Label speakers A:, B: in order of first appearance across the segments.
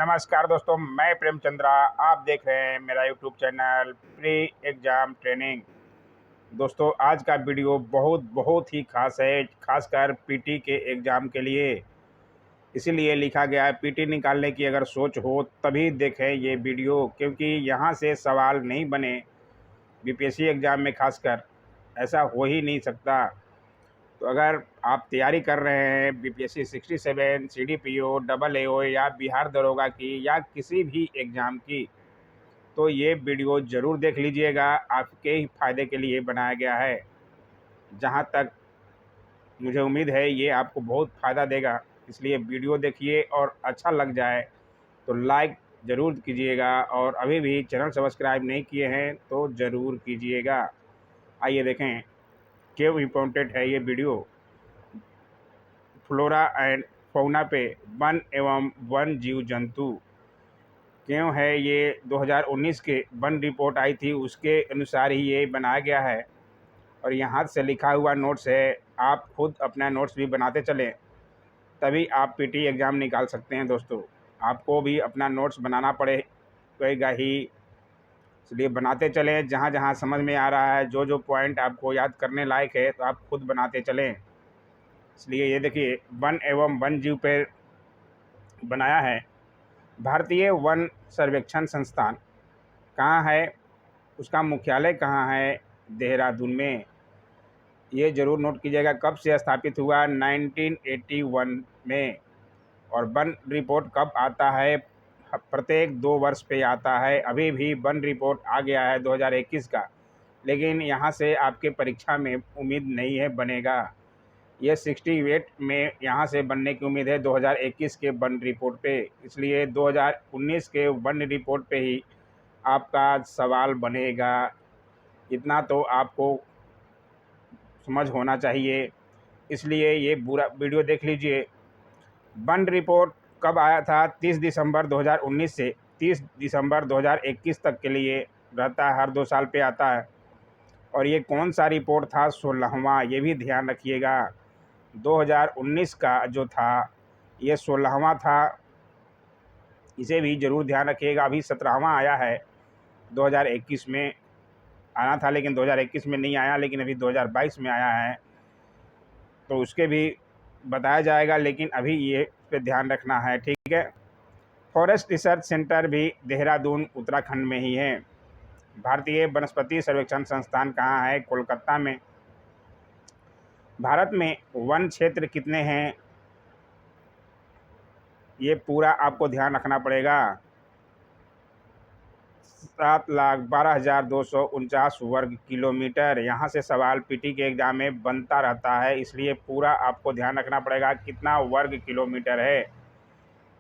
A: नमस्कार दोस्तों, मैं प्रेमचंद्रा। आप देख रहे हैं मेरा YouTube channel pre exam training. दोस्तों, आज का वीडियो बहुत ही खास है, खासकर पीटी के एग्ज़ाम के लिए। इसीलिए लिखा गया है, पीटी निकालने की अगर सोच हो तभी देखें ये वीडियो, क्योंकि यहाँ से सवाल नहीं बने बीपीएससी एग्ज़ाम में। खासकर ऐसा हो ही नहीं सकता। तो अगर आप तैयारी कर रहे हैं बीपीएससी 67, सीडीपीओ, डबल एओ या बिहार दरोगा की या किसी भी एग्ज़ाम की, तो ये वीडियो ज़रूर देख लीजिएगा। आपके ही फ़ायदे के लिए बनाया गया है। जहाँ तक मुझे उम्मीद है ये आपको बहुत फ़ायदा देगा, इसलिए वीडियो देखिए और अच्छा लग जाए तो लाइक ज़रूर कीजिएगा, और अभी भी चैनल सब्सक्राइब नहीं किए हैं तो ज़रूर कीजिएगा। आइए देखें क्यों इम्पोर्टेंट है ये वीडियो। फ्लोरा एंड फौना पे वन एवं वन जीव जंतु क्यों है ये 2019 के वन रिपोर्ट आई थी उसके अनुसार ही ये बनाया गया है, और यहाँ से लिखा हुआ नोट्स है। आप खुद अपना नोट्स भी बनाते चलें, तभी आप पीटी एग्ज़ाम निकाल सकते हैं। दोस्तों, आपको भी अपना नोट्स बनाना पड़ेगा ही, इसलिए बनाते चलें। जहाँ जहाँ समझ में आ रहा है, जो जो पॉइंट आपको याद करने लायक है, तो आप खुद बनाते चलें। इसलिए ये देखिए, वन एवं वन जीव पे बनाया है। भारतीय वन सर्वेक्षण संस्थान कहाँ है, उसका मुख्यालय कहाँ है? देहरादून में। ये ज़रूर नोट कीजिएगा। कब से स्थापित हुआ? 1981 में। और वन रिपोर्ट कब आता है? प्रत्येक 2 वर्ष पे आता है। अभी भी वन रिपोर्ट आ गया है 2021 का, लेकिन यहाँ से आपके परीक्षा में उम्मीद नहीं है बनेगा। ये 68 में यहाँ से बनने की उम्मीद है 2021 के वन रिपोर्ट पे। इसलिए 2019 के वन रिपोर्ट पे ही आपका सवाल बनेगा। इतना तो आपको समझ होना चाहिए, इसलिए ये पूरा वीडियो देख लीजिए। वन रिपोर्ट कब आया था? 30 दिसंबर 2019 से 30 दिसंबर 2021 तक के लिए रहता है, हर 2 साल पे आता है। और ये कौन सा रिपोर्ट था? 16वां। ये भी ध्यान रखिएगा। 2019 का जो था ये 16वां था, इसे भी ज़रूर ध्यान रखिएगा। अभी 17वां आया है, 2021 में आना था, लेकिन 2021 में नहीं आया, लेकिन अभी 2022 में आया है, तो उसके भी बताया जाएगा। लेकिन अभी ये पे ध्यान रखना है, ठीक है। फॉरेस्ट रिसर्च सेंटर भी देहरादून उत्तराखंड में ही है। भारतीय वनस्पति सर्वेक्षण संस्थान कहाँ है? कोलकाता में। भारत में वन क्षेत्र कितने हैं? ये पूरा आपको ध्यान रखना पड़ेगा। 7,12,249 वर्ग किलोमीटर। यहाँ से सवाल पीटी के एग्ज़ाम में बनता रहता है, इसलिए पूरा आपको ध्यान रखना पड़ेगा कितना वर्ग किलोमीटर है।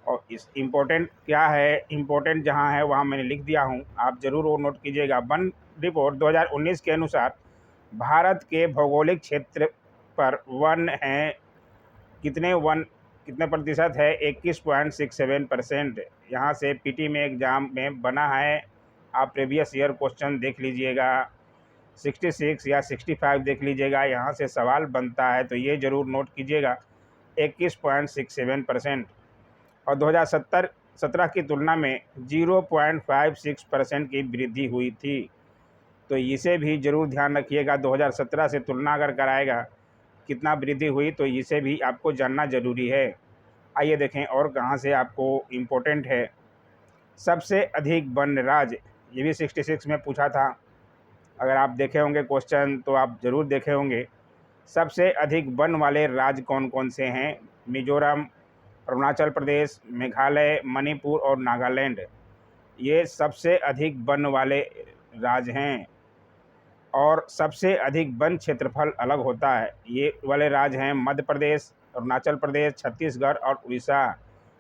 A: और इस इम्पोर्टेंट क्या है, इम्पोर्टेंट जहाँ है वहाँ मैंने लिख दिया हूँ, आप ज़रूर वो नोट कीजिएगा। वन रिपोर्ट 2019 के अनुसार भारत के भौगोलिक क्षेत्र पर वन हैं कितने प्रतिशत है? 21.67%। यहाँ से पीटी में एग्ज़ाम में बना है। आप प्रीवियस ईयर क्वेश्चन देख लीजिएगा, 66 या 65 देख लीजिएगा। यहाँ से सवाल बनता है, तो ये ज़रूर नोट कीजिएगा, 21.67%। और 2017 की तुलना में 0.56% की वृद्धि हुई थी, तो इसे भी ज़रूर ध्यान रखिएगा। 2017 से तुलना अगर कराएगा कितना वृद्धि हुई, तो इसे भी आपको जानना ज़रूरी है। आइए देखें और कहाँ से आपको इम्पोर्टेंट है। सबसे अधिक वन राज्य, ये भी 66 में पूछा था। अगर आप देखे होंगे क्वेश्चन तो आप ज़रूर देखे होंगे। सबसे अधिक वन वाले राज्य कौन कौन से हैं? मिजोरम, अरुणाचल प्रदेश, मेघालय, मणिपुर और नागालैंड। ये सबसे अधिक वन वाले राज्य हैं। और सबसे अधिक वन क्षेत्रफल अलग होता है। ये वाले राज्य हैं मध्य प्रदेश, अरुणाचल प्रदेश, छत्तीसगढ़ और उड़ीसा,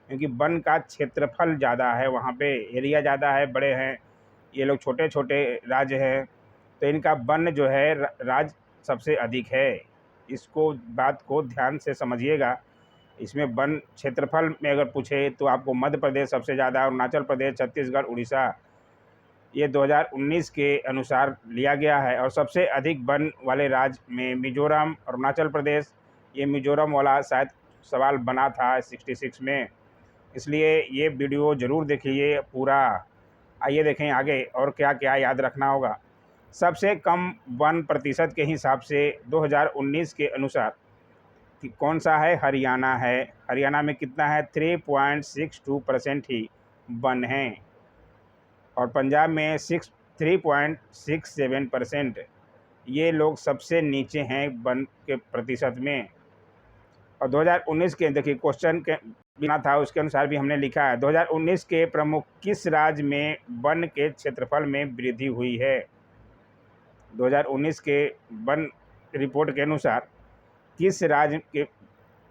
A: क्योंकि वन का क्षेत्रफल ज़्यादा है, वहाँ पे एरिया ज़्यादा है, बड़े हैं। ये लोग छोटे छोटे राज्य हैं, तो इनका वन जो है राज्य सबसे अधिक है। इसको बात को ध्यान से समझिएगा। इसमें वन क्षेत्रफल में अगर पूछे तो आपको मध्य प्रदेश सबसे ज़्यादा, अरुणाचल प्रदेश, छत्तीसगढ़, उड़ीसा, ये 2019 के अनुसार लिया गया है। और सबसे अधिक वन वाले राज्य में मिजोरम, अरुणाचल प्रदेश, ये मिजोरम वाला शायद सवाल बना था 66 में, इसलिए ये वीडियो ज़रूर देखिए पूरा। आइए देखें आगे और क्या क्या याद रखना होगा। सबसे कम वन प्रतिशत के हिसाब से 2019 के अनुसार कि कौन सा है, हरियाणा है। हरियाणा में कितना है, 3.62% ही वन हैं। और पंजाब में 3.67%। ये लोग सबसे नीचे हैं वन के प्रतिशत में। और 2019 के देखिए क्वेश्चन के बिना था, उसके अनुसार भी हमने लिखा है 2019 के प्रमुख किस राज्य में वन के क्षेत्रफल में वृद्धि हुई है। 2019 के वन रिपोर्ट के अनुसार किस राज्य के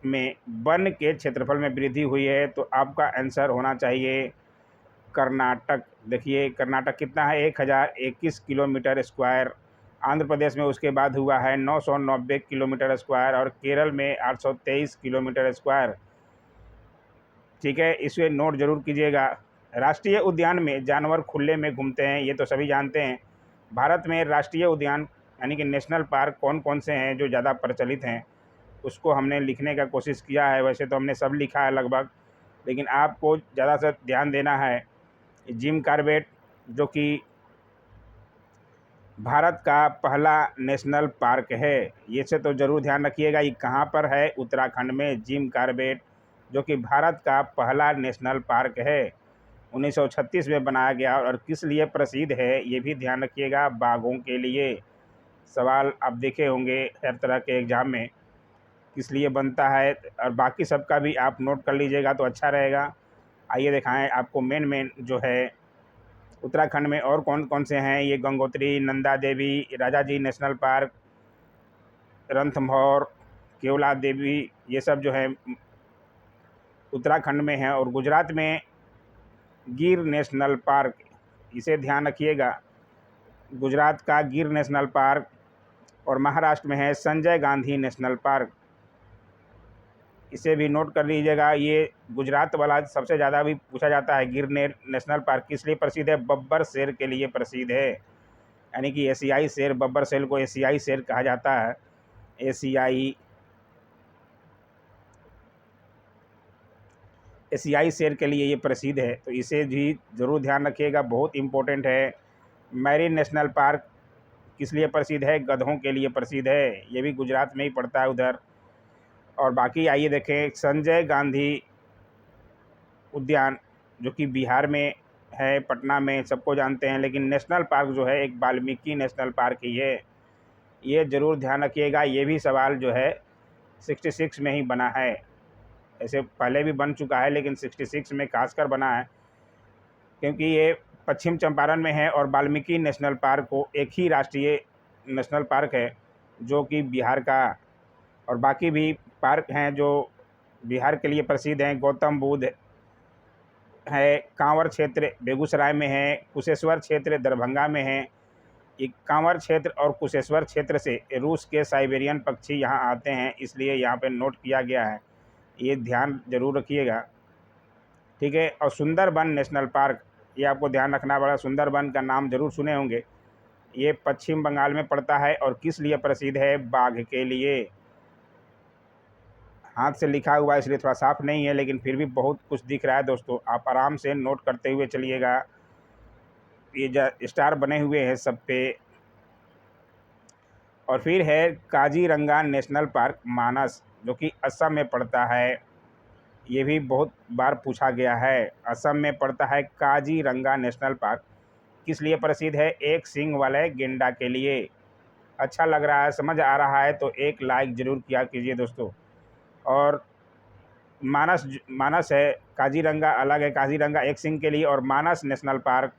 A: में वन के क्षेत्रफल में वृद्धि हुई है, तो आपका आंसर होना चाहिए कर्नाटक। देखिए कर्नाटक कितना है, 1021 किलोमीटर स्क्वायर। आंध्र प्रदेश में उसके बाद हुआ है 990 किलोमीटर स्क्वायर और केरल में 823 किलोमीटर स्क्वायर। ठीक है, इसे नोट जरूर कीजिएगा। राष्ट्रीय उद्यान में जानवर खुले में घूमते हैं, ये तो सभी जानते हैं। भारत में राष्ट्रीय उद्यान यानी कि नेशनल पार्क कौन कौन से हैं जो ज़्यादा प्रचलित हैं, उसको हमने लिखने का कोशिश किया है। वैसे तो हमने सब लिखा है लगभग, लेकिन आपको ज़्यादा से ध्यान देना है। जिम कॉर्बेट जो कि भारत का पहला नेशनल पार्क है, ये से तो ज़रूर ध्यान रखिएगा। ये कहाँ पर है, उत्तराखंड में जिम कॉर्बेट जो कि भारत का पहला नेशनल पार्क है। 1936 में बनाया गया और किस लिए प्रसिद्ध है ये भी ध्यान रखिएगा, बाघों के लिए। सवाल आप देखे होंगे हर तरह के एग्ज़ाम में, किस लिए बनता है, और बाकी सबका भी आप नोट कर लीजिएगा तो अच्छा रहेगा। आइए दिखाएं आपको मेन जो है उत्तराखंड में और कौन कौन से हैं। ये गंगोत्री, नंदा देवी, राजाजी नेशनल पार्क, रणथंभौर, केवला देवी, ये सब जो है उत्तराखंड में है। और गुजरात में गिर नेशनल पार्क, इसे ध्यान रखिएगा, गुजरात का गिर नेशनल पार्क। और महाराष्ट्र में है संजय गांधी नेशनल पार्क, इसे भी नोट कर लीजिएगा। ये गुजरात वाला सबसे ज़्यादा भी पूछा जाता है। गिर नेशनल पार्क किस लिए प्रसिद्ध है, बब्बर शेर के लिए प्रसिद्ध है। यानी कि एशियाई शेर, बब्बर शेर को एशियाई शेर कहा जाता है। एशियाई शेर के लिए ये प्रसिद्ध है, तो इसे भी ज़रूर ध्यान रखिएगा, बहुत इम्पोर्टेंट है। मैरीन नेशनल पार्क किस लिए प्रसिद्ध है, गधों के लिए प्रसिद्ध है, ये भी गुजरात में ही पड़ता है उधर। और बाकी आइए देखें, संजय गांधी उद्यान जो कि बिहार में है, पटना में, सबको जानते हैं। लेकिन नेशनल पार्क जो है एक वाल्मीकि नेशनल पार्क ही है, ये ज़रूर ध्यान रखिएगा। ये भी सवाल जो है 66 में ही बना है, ऐसे पहले भी बन चुका है लेकिन 66 में खासकर बना है, क्योंकि ये पश्चिम चंपारण में है। और वाल्मीकि नेशनल पार्क को एक ही राष्ट्रीय नेशनल पार्क है जो कि बिहार का। और बाकी भी पार्क हैं जो बिहार के लिए प्रसिद्ध हैं। गौतम बुद्ध है, कांवर क्षेत्र बेगूसराय में है, कुशेश्वर क्षेत्र दरभंगा में है। ये कांवर क्षेत्र और कुशेश्वर क्षेत्र से रूस के साइबेरियन पक्षी यहाँ आते हैं, इसलिए यहाँ पे नोट किया गया है, ये ध्यान जरूर रखिएगा। ठीक है। और सुंदरबन नेशनल पार्क, ये आपको ध्यान रखना पड़ा। सुंदरबन का नाम जरूर सुने होंगे, ये पश्चिम बंगाल में पड़ता है और किस लिए प्रसिद्ध है, बाघ के लिए। हाथ से लिखा हुआ है इसलिए थोड़ा साफ नहीं है, लेकिन फिर भी बहुत कुछ दिख रहा है दोस्तों, आप आराम से नोट करते हुए चलिएगा। ये स्टार बने हुए हैं सब पे। और फिर है काजीरंगा नेशनल पार्क मानस, जो कि असम में पड़ता है, ये भी बहुत बार पूछा गया है। असम में पड़ता है काजीरंगा नेशनल पार्क, किस लिए प्रसिद्ध है, एक सींग वाले गेंडा के लिए। अच्छा लग रहा है, समझ आ रहा है तो एक लाइक ज़रूर किया कीजिए दोस्तों। और मानस है, काजीरंगा अलग है, काजीरंगा एक सींग के लिए, और मानस नेशनल पार्क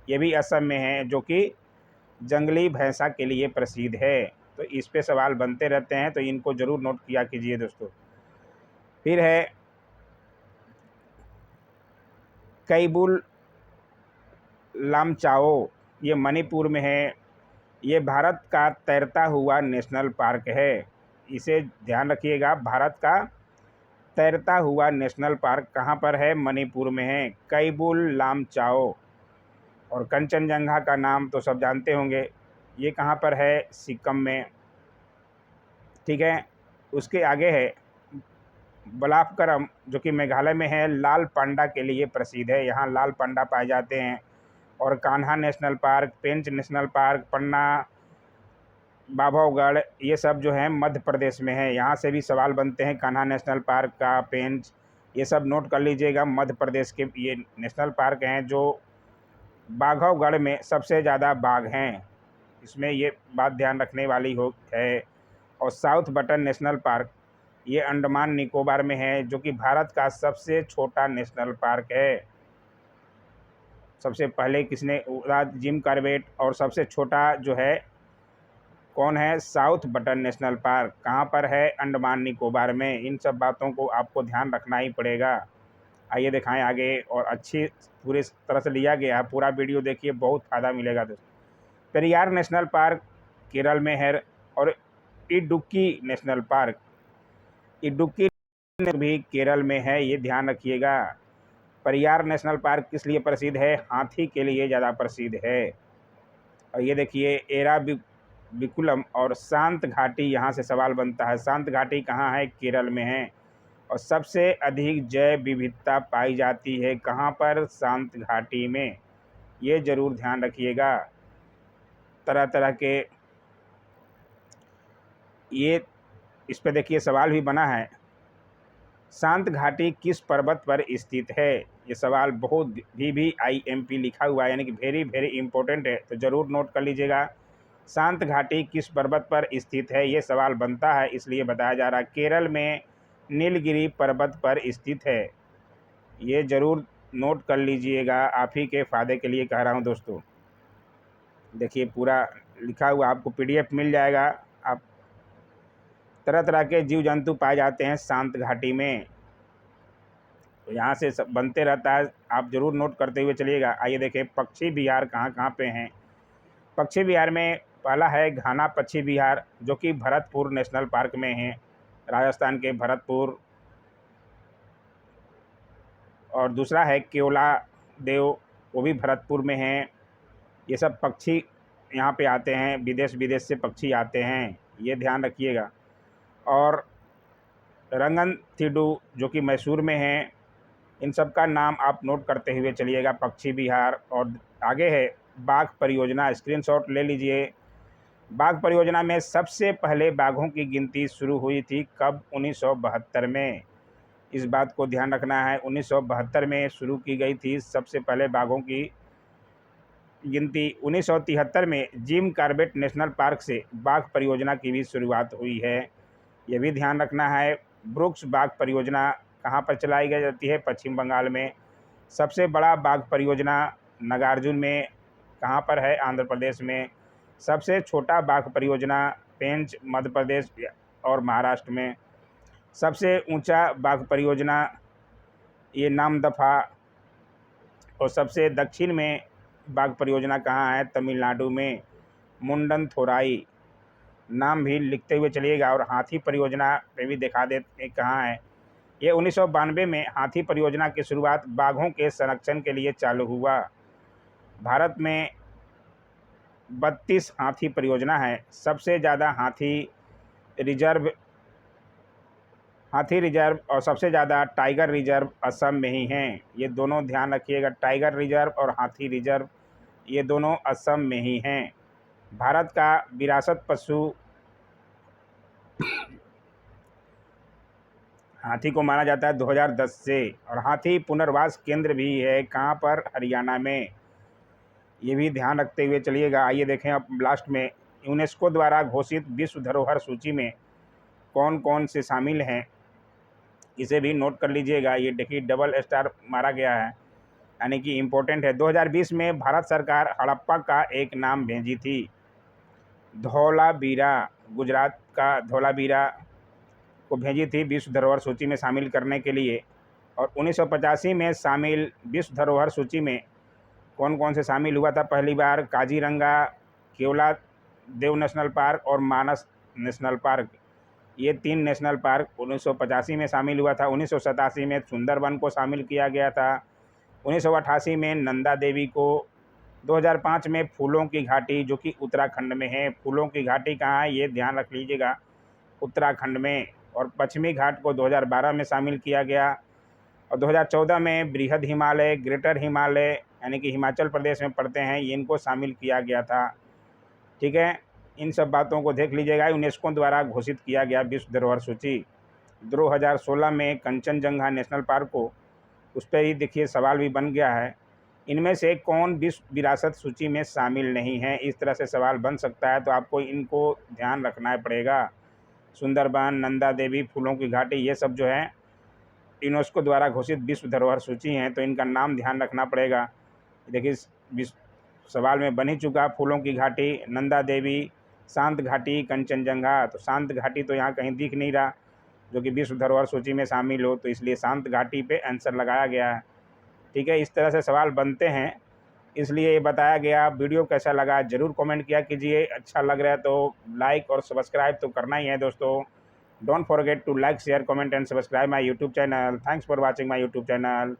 A: ये भी असम में है जो कि जंगली भैंसा के लिए प्रसिद्ध है। तो इस पे सवाल बनते रहते हैं, तो इनको ज़रूर नोट किया कीजिए दोस्तों। फिर है कैबुल लामचाओ, ये मणिपुर में है, ये भारत का तैरता हुआ नेशनल पार्क है, इसे ध्यान रखिएगा। भारत का तैरता हुआ नेशनल पार्क कहाँ पर है, मणिपुर में है, कैबुल लामचाओ। और कंचनजंगा का नाम तो सब जानते होंगे, ये कहाँ पर है, सिक्किम में। ठीक है। उसके आगे है बलाफकरम जो कि मेघालय में है, लाल पांडा के लिए प्रसिद्ध है। यहाँ लाल पांडा पाए जाते हैं। और कान्हा नेशनल पार्क, पेंच नेशनल पार्क, पन्ना, बाभौगढ़, ये सब जो है मध्य प्रदेश में है। यहाँ से भी सवाल बनते हैं। कान्हा नेशनल पार्क का, पेंच, ये सब नोट कर लीजिएगा। मध्य प्रदेश के ये नेशनल पार्क हैं जो बाघौगढ़ में सबसे ज़्यादा बाघ हैं, इसमें ये बात ध्यान रखने वाली हो है। और साउथ बटन नेशनल पार्क, ये अंडमान निकोबार में है, जो कि भारत का सबसे छोटा नेशनल पार्क है। सबसे पहले किसने उड़ा? Jim Corbett. और सबसे छोटा जो है कौन है? South button national park. कहाँ पर है? अंडमान निकोबार में। इन सब बातों को आपको ध्यान रखना ही पड़ेगा। आइए दिखाएं आगे। और अच्छी पूरी तरह से लिया गया है, पूरा वीडियो देखिए, बहुत फ़ायदा मिलेगा दोस्तों। पेरियार नेशनल पार्क केरल में है। और इडुक्की नेशनल पार्क, इडुक्की भी केरल में है, ये ध्यान रखिएगा। पेरियार नेशनल पार्क किस लिए प्रसिद्ध है? हाथी के लिए ज़्यादा प्रसिद्ध है। और ये देखिए एराविकुलम और शांत घाटी, यहाँ से सवाल बनता है। शांत घाटी कहाँ है? केरल में है। और सबसे अधिक जैव विविधता पाई जाती है कहाँ पर? शांत घाटी में। ये ज़रूर ध्यान रखिएगा। तरह तरह के ये इस पे देखिए सवाल भी बना है। शांत घाटी किस पर्वत पर स्थित है? ये सवाल बहुत VVIMP लिखा हुआ है, यानी कि वेरी वेरी इंपॉर्टेंट है, तो ज़रूर नोट कर लीजिएगा। शांत घाटी किस पर्वत पर स्थित है? ये सवाल बनता है, इसलिए बताया जा रहा है। केरल में नीलगिरी पर्वत पर स्थित है। ये ज़रूर नोट कर लीजिएगा, आप ही के फ़ायदे के लिए कह रहा हूँ दोस्तों। देखिए पूरा लिखा हुआ, आपको PDF मिल जाएगा। आप तरह तरह के जीव जंतु पाए जाते हैं शांत घाटी में, तो यहाँ से सब बनते रहता है, आप ज़रूर नोट करते हुए चलिएगा। आइए देखें पक्षी विहार कहाँ कहाँ पे हैं। पक्षी विहार में पहला है घाना पक्षी विहार, जो कि भरतपुर नेशनल पार्क में है, राजस्थान के भरतपुर। और दूसरा है केवला देव, वो भी भरतपुर में है। ये सब पक्षी यहाँ पे आते हैं, विदेश विदेश से पक्षी आते हैं, ये ध्यान रखिएगा। और रंगनथिडु जो कि मैसूर में है, इन सब का नाम आप नोट करते हुए चलिएगा, पक्षी विहार। और आगे है बाघ परियोजना, स्क्रीनशॉट ले लीजिए। बाघ परियोजना में सबसे पहले बाघों की गिनती शुरू हुई थी कब? 1972 में। इस बात को ध्यान रखना है, 1972 में शुरू की गई थी सबसे पहले बाघों की गिनती। 1973 में जिम कॉर्बेट नेशनल पार्क से बाघ परियोजना की भी शुरुआत हुई है, ये भी ध्यान रखना है। ब्रुक्स बाघ परियोजना कहाँ पर चलाई जाती है? पश्चिम बंगाल में। सबसे बड़ा बाघ परियोजना नागार्जुन में, कहाँ पर है? आंध्र प्रदेश में। सबसे छोटा बाघ परियोजना पेंच, मध्य प्रदेश और महाराष्ट्र में। सबसे ऊंचा बाघ परियोजना ये नामदफा। और सबसे दक्षिण में बाघ परियोजना कहाँ है? तमिलनाडु में, मुंडन थोराई। नाम भी लिखते हुए चलिएगा। और हाथी परियोजना पे भी दिखा देते कहाँ है। ये 1992 में हाथी परियोजना की शुरुआत बाघों के संरक्षण के लिए चालू हुआ। भारत में 32 हाथी परियोजना है। सबसे ज़्यादा हाथी रिजर्व और सबसे ज़्यादा टाइगर रिजर्व असम में ही हैं। ये दोनों ध्यान रखिएगा, टाइगर रिजर्व और हाथी रिजर्व, ये दोनों असम में ही हैं। भारत का विरासत पशु हाथी को माना जाता है 2010 से। और हाथी पुनर्वास केंद्र भी है, कहाँ पर? हरियाणा में। ये भी ध्यान रखते हुए चलिएगा। आइए देखें अब लास्ट में, यूनेस्को द्वारा घोषित विश्व धरोहर सूची में कौन कौन से शामिल हैं, इसे भी नोट कर लीजिएगा। ये देखिए डबल स्टार मारा गया है, यानी कि इम्पोर्टेंट है। 2020 में भारत सरकार हड़प्पा का एक नाम भेजी थी, धौलावीरा। गुजरात का धौलावीरा को भेजी थी विश्व धरोहर सूची में शामिल करने के लिए। और 1985 में शामिल विश्व धरोहर सूची में कौन कौन से शामिल हुआ था पहली बार? काजीरंगा, केवला देव नेशनल पार्क और मानस नेशनल पार्क, ये 3 नेशनल पार्क 1985 में शामिल हुआ था। 1987 में सुंदरबन को शामिल किया गया था। 1988 में नंदा देवी को। 2005 में फूलों की घाटी, जो कि उत्तराखंड में है। फूलों की घाटी कहाँ है? ये ध्यान रख लीजिएगा, उत्तराखंड में। और पश्चिमी घाट को 2012 में शामिल किया गया और 2014 में बृहद हिमालय, ग्रेटर हिमालय यानी कि हिमाचल प्रदेश में पड़ते हैं, इनको शामिल किया गया था। ठीक है, इन सब बातों को देख लीजिएगा। यूनेस्को द्वारा घोषित किया गया विश्व धरोहर सूची। 2016 में कंचनजंगा नेशनल पार्क को, उस पर ही देखिए सवाल भी बन गया है, इनमें से कौन विश्व विरासत सूची में शामिल नहीं है। इस तरह से सवाल बन सकता है, तो आपको इनको ध्यान रखना पड़ेगा। सुंदरबन, नंदा देवी, फूलों की घाटी, ये सब जो है यूनेस्को द्वारा घोषित विश्व धरोहर सूची हैं, तो इनका नाम ध्यान रखना पड़ेगा। देखिए सवाल में बन ही चुका, फूलों की घाटी, नंदा देवी, शांत घाटी, कंचनजंगा। तो शांत घाटी तो यहाँ कहीं दिख नहीं रहा जो कि विश्व धरोहर सूची में शामिल हो, तो इसलिए शांत घाटी पे आंसर लगाया गया है। ठीक है, इस तरह से सवाल बनते हैं, इसलिए ये बताया गया। वीडियो कैसा लगा ज़रूर कमेंट किया कीजिए। अच्छा लग रहा है तो लाइक और सब्सक्राइब तो करना ही है दोस्तों। Don't forget to like, share, comment and subscribe my YouTube channel. Thanks for watching my YouTube channel.